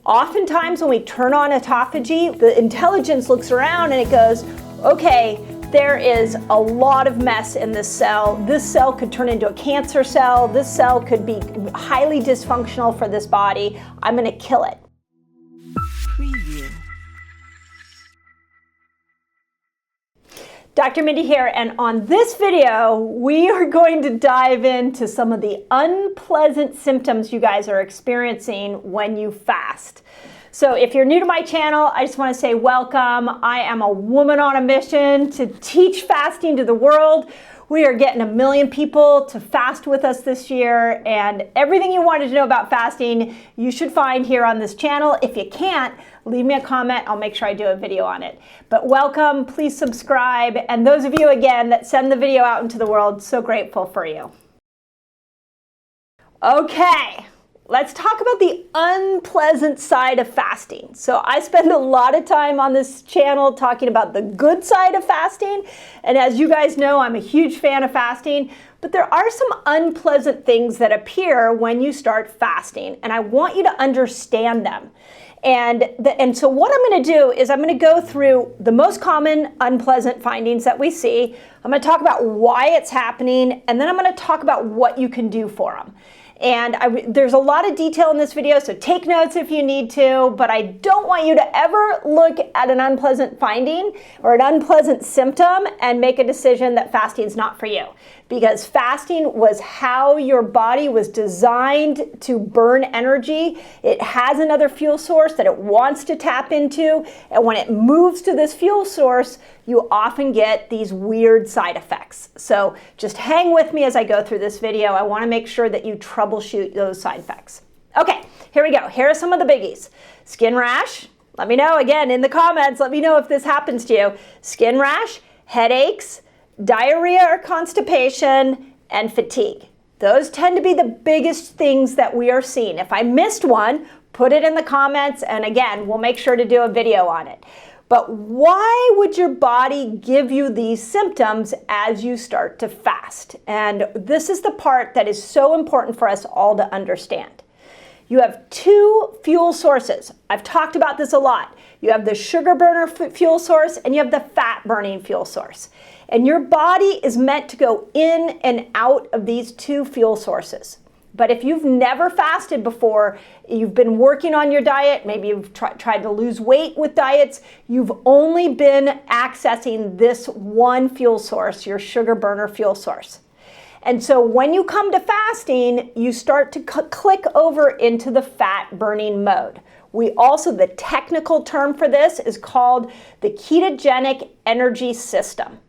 Oftentimes when we turn on autophagy, the intelligence looks around and it goes, okay, there is a lot of mess in this cell. This cell could turn into a cancer cell. This cell could be highly dysfunctional for this body. I'm going to kill it. Preview. Dr. Mindy here, and on this video, we are going to dive into some of the unpleasant symptoms you guys are experiencing when you fast. So if you're new to my channel, I just want to say welcome. I am a woman on a mission to teach fasting to the world. We are getting 1 million people to fast with us this year, and everything you wanted to know about fasting, you should find here on this channel. If you can't, leave me a comment. I'll make sure I do a video on it. But welcome, please subscribe. And those of you, again, that send the video out into the world, so grateful for you. Okay, let's talk about the unpleasant side of fasting. So I spend a lot of time on this channel talking about the good side of fasting. And as you guys know, I'm a huge fan of fasting. But there are some unpleasant things that appear when you start fasting. And I want you to understand them. And so what I'm going to do is I'm going to go through the most common unpleasant findings that we see. I'm going to talk about why it's happening, and then I'm going to talk about what you can do for them. And there's a lot of detail in this video, so take notes if you need to, but I don't want you to ever look at an unpleasant finding or an unpleasant symptom and make a decision that fasting is not for you. Because fasting was how your body was designed to burn energy. It has another fuel source that it wants to tap into, and when it moves to this fuel source, you often get these weird side effects. So just hang with me as I go through this video. I want to make sure that you troubleshoot those side effects. Okay, here we go. Here are some of the biggies. Skin rash. Let me know again in the comments. Let me know if this happens to you. Skin rash, headaches, diarrhea or constipation, and fatigue. Those tend to be the biggest things that we are seeing. If I missed one, put it in the comments, and again, we'll make sure to do a video on it. But why would your body give you these symptoms as you start to fast? And this is the part that is so important for us all to understand. You have two fuel sources. I've talked about this a lot. You have the sugar burner fuel source and you have the fat burning fuel source. And your body is meant to go in and out of these two fuel sources. But if you've never fasted before, you've been working on your diet, maybe you've tried to lose weight with diets, you've only been accessing this one fuel source, your sugar burner fuel source. And so when you come to fasting, you start to click over into the fat burning mode. The technical term for this is called the ketogenic energy system.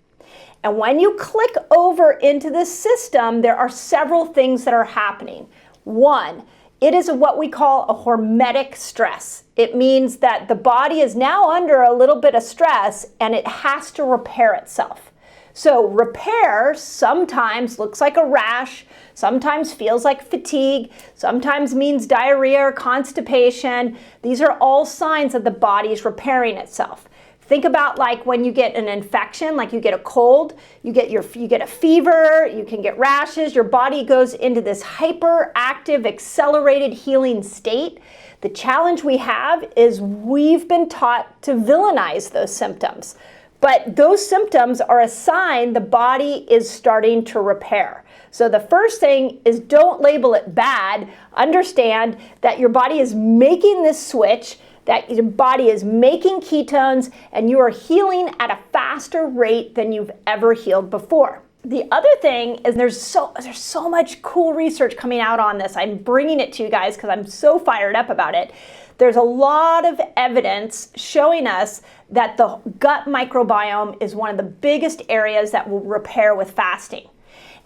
And when you click over into this system, there are several things that are happening. One, it is what we call a hormetic stress. It means that the body is now under a little bit of stress and it has to repair itself. So repair sometimes looks like a rash, sometimes feels like fatigue, sometimes means diarrhea or constipation. These are all signs that the body is repairing itself. Think about like when you get an infection, like you get a cold, you get a fever, you can get rashes, your body goes into this hyperactive, accelerated healing state. The challenge we have is we've been taught to villainize those symptoms. But those symptoms are a sign the body is starting to repair. So the first thing is don't label it bad. Understand that your body is making this switch, that your body is making ketones, and you are healing at a faster rate than you've ever healed before. The other thing is there's so much cool research coming out on this. I'm bringing it to you guys because I'm so fired up about it. There's a lot of evidence showing us that the gut microbiome is one of the biggest areas that will repair with fasting.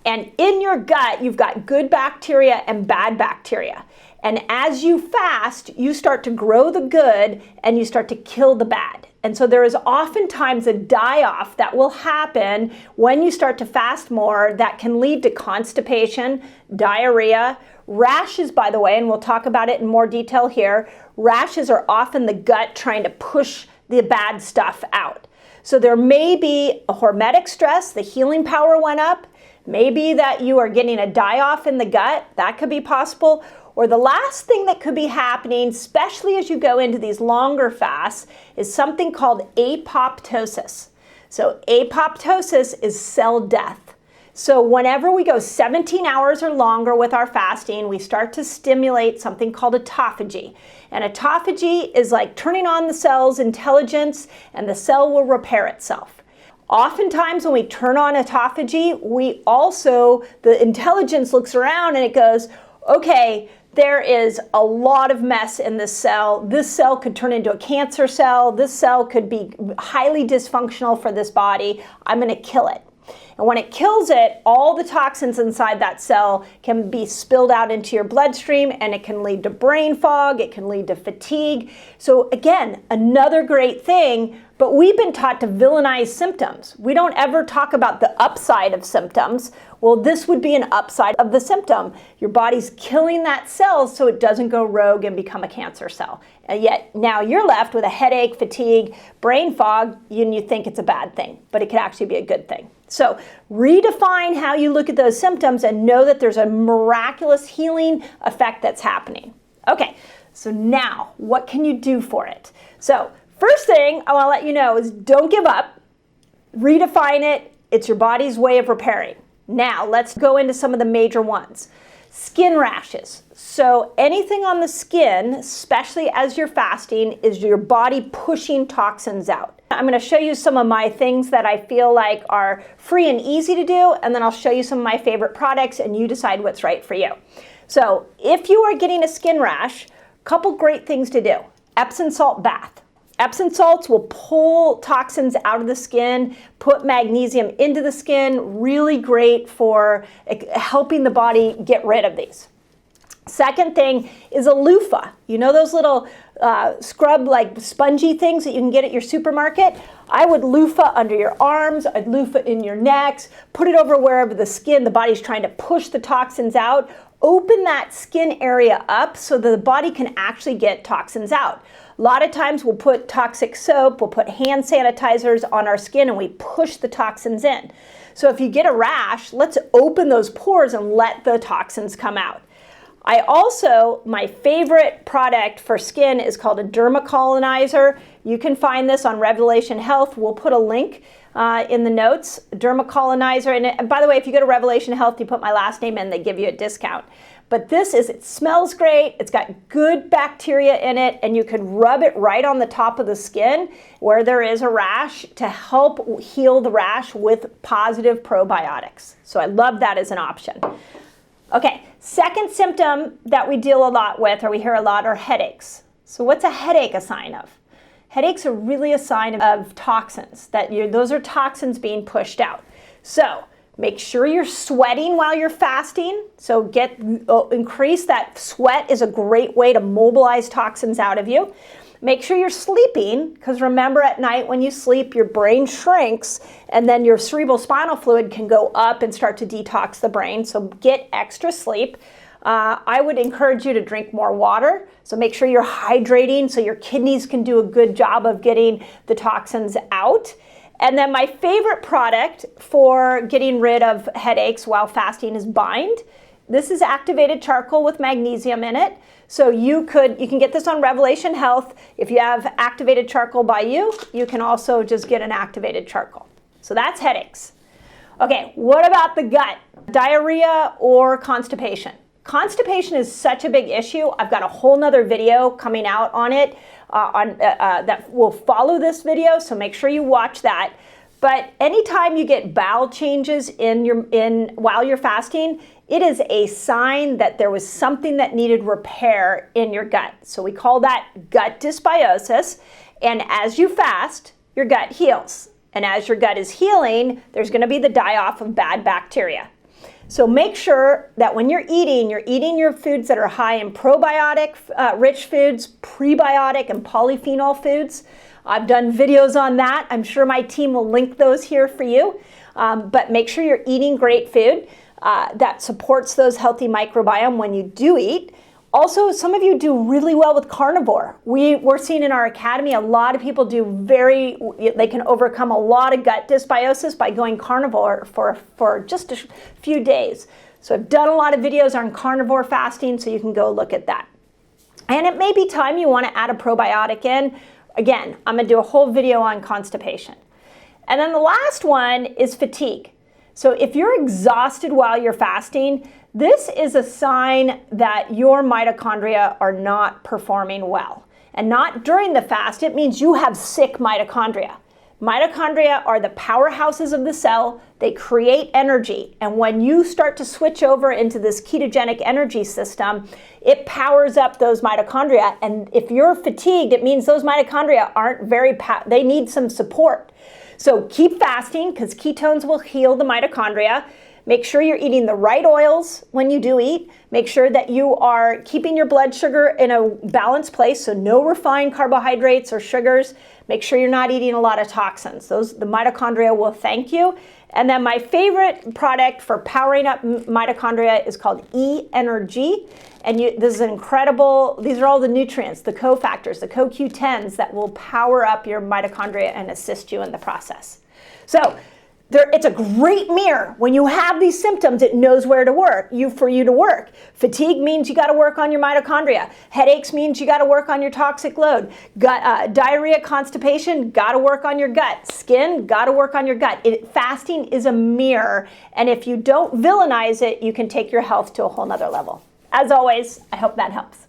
And in your gut, you've got good bacteria and bad bacteria. And as you fast, you start to grow the good and you start to kill the bad. And so there is oftentimes a die-off that will happen when you start to fast more that can lead to constipation, diarrhea, rashes, by the way, and we'll talk about it in more detail here. Rashes are often the gut trying to push the bad stuff out. So there may be a hormetic stress, the healing power went up. Maybe that you are getting a die-off in the gut, that could be possible. Or the last thing that could be happening, especially as you go into these longer fasts, is something called apoptosis. So apoptosis is cell death. So whenever we go 17 hours or longer with our fasting, we start to stimulate something called autophagy. And autophagy is like turning on the cell's intelligence, and the cell will repair itself. Oftentimes when we turn on autophagy, the intelligence looks around and it goes, okay, there is a lot of mess in this cell. This cell could turn into a cancer cell. This cell could be highly dysfunctional for this body. I'm going to kill it. And when it kills it, all the toxins inside that cell can be spilled out into your bloodstream, and it can lead to brain fog, it can lead to fatigue. So again, another great thing, but we've been taught to villainize symptoms. We don't ever talk about the upside of symptoms. Well, this would be an upside of the symptom. Your body's killing that cell so it doesn't go rogue and become a cancer cell. And yet now you're left with a headache, fatigue, brain fog, and you think it's a bad thing, but it could actually be a good thing. So redefine how you look at those symptoms and know that there's a miraculous healing effect that's happening. Okay, so now what can you do for it? So first thing I want to let you know is don't give up. Redefine it. It's your body's way of repairing. Now let's go into some of the major ones. Skin rashes. So anything on the skin, especially as you're fasting, is your body pushing toxins out. I'm going to show you some of my things that I feel like are free and easy to do, and then I'll show you some of my favorite products and you decide what's right for you. So if you are getting a skin rash, a couple great things to do. Epsom salt bath. Epsom salts will pull toxins out of the skin, put magnesium into the skin, really great for helping the body get rid of these. Second thing is a loofah. You know those little scrub like spongy things that you can get at your supermarket? I would loofah under your arms, I'd loofah in your necks, put it over wherever the body's trying to push the toxins out. Open that skin area up so that the body can actually get toxins out. A lot of times we'll put toxic soap, we'll put hand sanitizers on our skin and we push the toxins in. So if you get a rash, let's open those pores and let the toxins come out. My favorite product for skin is called a dermacolonizer. You can find this on Revelation Health. We'll put a link in the notes, dermacolonizer. And by the way, if you go to Revelation Health, you put my last name in, they give you a discount. But it smells great, it's got good bacteria in it, and you can rub it right on the top of the skin where there is a rash to help heal the rash with positive probiotics. So I love that as an option. Okay, second symptom that we deal a lot with, or we hear a lot, are headaches. So what's a headache a sign of? Headaches are really a sign of toxins, those are toxins being pushed out. So make sure you're sweating while you're fasting. So increase that. Sweat is a great way to mobilize toxins out of you. Make sure you're sleeping, because remember at night when you sleep, your brain shrinks and then your cerebral spinal fluid can go up and start to detox the brain. So get extra sleep. I would encourage you to drink more water. So make sure you're hydrating so your kidneys can do a good job of getting the toxins out. And then my favorite product for getting rid of headaches while fasting is Bind. This is activated charcoal with magnesium in it. So you can get this on Revelation Health. If you have activated charcoal by you, you can also just get an activated charcoal. So that's headaches. Okay, what about the gut? Diarrhea or constipation? Constipation is such a big issue. I've got a whole nother video coming out on it that will follow this video, so make sure you watch that. But anytime you get bowel changes while you're fasting, it is a sign that there was something that needed repair in your gut. So we call that gut dysbiosis. And as you fast, your gut heals. And as your gut is healing, there's going to be the die-off of bad bacteria. So make sure that when you're eating your foods that are high in probiotic rich foods, prebiotic and polyphenol foods. I've done videos on that. I'm sure my team will link those here for you. But make sure you're eating great food that supports those healthy microbiome when you do eat. Also, some of you do really well with carnivore. We're seeing in our academy a lot of people they can overcome a lot of gut dysbiosis by going carnivore for just a few days. So I've done a lot of videos on carnivore fasting, so you can go look at that. And it may be time you want to add a probiotic in. Again, I'm going to do a whole video on constipation. And then the last one is fatigue. So if you're exhausted while you're fasting, this is a sign that your mitochondria are not performing well. And not during the fast, it means you have sick mitochondria. Mitochondria are the powerhouses of the cell. They create energy. And when you start to switch over into this ketogenic energy system, it powers up those mitochondria. And if you're fatigued, it means those mitochondria aren't they need some support. So keep fasting because ketones will heal the mitochondria. Make sure you're eating the right oils when you do eat. Make sure that you are keeping your blood sugar in a balanced place, so no refined carbohydrates or sugars. Make sure you're not eating a lot of toxins. The mitochondria will thank you. And then my favorite product for powering up mitochondria is called E-Energy. And this is incredible. These are all the nutrients, the cofactors, the CoQ10s that will power up your mitochondria and assist you in the process. So it's a great mirror. When you have these symptoms, it knows where to work, for you to work. Fatigue means you got to work on your mitochondria. Headaches means you got to work on your toxic load. Diarrhea, constipation, got to work on your gut. Skin, got to work on your gut. Fasting is a mirror, and if you don't villainize it, you can take your health to a whole nother level. As always, I hope that helps.